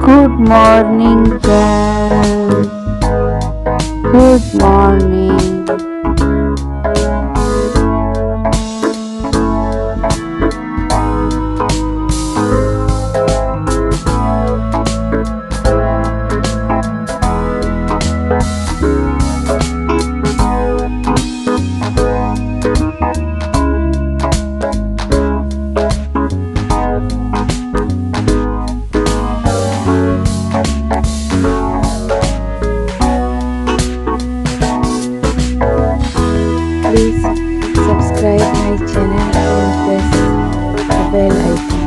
Good morning, girl. Good morning. Please subscribe my channel and press the bell icon.